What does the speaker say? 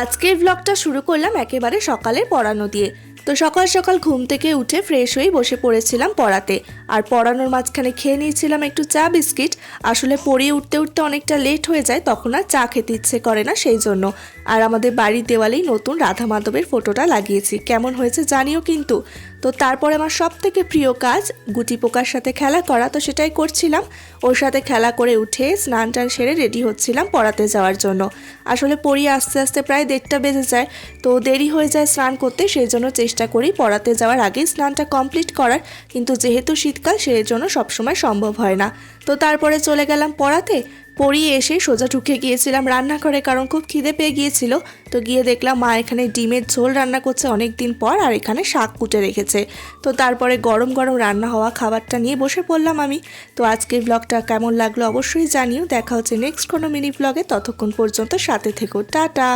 আজকের ব্লগটা শুরু করলাম একেবারে সকালে পড়ানো দিয়ে। তো সকাল সকাল ঘুম থেকে উঠে ফ্রেশ হয়ে বসে পড়েছিলাম পড়াতে। আর পড়ানোর মাঝখানে খেয়ে নিয়েছিলাম একটু চা বিস্কিট। আসলে পড়িয়ে উঠতে উঠতে অনেকটা লেট হয়ে যায়, তখন আর চা খেতে ইচ্ছে করে না, সেই জন্য। আর আমাদের বাড়ির দেওয়ালেই নতুন রাধা মাধবের ফটোটা লাগিয়েছি, কেমন হয়েছে জানিও কিন্তু। তো তারপরে আমার সব থেকে প্রিয় কাজ গুটি পোকার সাথে খেলা করা, তো সেটাই করছিলাম। ওর সাথে খেলা করে উঠে স্নান টান সেরে রেডি হচ্ছিলাম পড়াতে যাওয়ার জন্য। আসলে পড়িয়ে আস্তে আস্তে প্রায় 1:30 বেজে যায়, তো দেরি হয়ে যায় স্নান করতে, সেই জন্য চেষ্টা করি পড়াতে যাওয়ার আগেই স্নানটা কমপ্লিট করার। কিন্তু যেহেতু শীতকাল, সেই জন্য সবসময় সম্ভব হয় না। তো তারপরে চলে গেলাম পড়াতে। পড়িয়ে এসে সোজা ঢুকে গিয়েছিলাম রান্নাঘরে, কারণ খুব খিদে পেয়ে গিয়েছিল। তো গিয়ে দেখলাম মা এখানে ডিমের ঝোল রান্না করছে অনেক দিন পর, আর এখানে শাক কুটে রেখেছে। তো তারপরে গরম গরম রান্না হওয়া খাবারটা নিয়ে বসে পড়লাম আমি। তো আজকের ব্লগটা কেমন লাগলো অবশ্যই জানিও। দেখা হচ্ছে নেক্সট কোনো মিনি ব্লগে, ততক্ষণ পর্যন্ত সাথে থেকো, টাটা।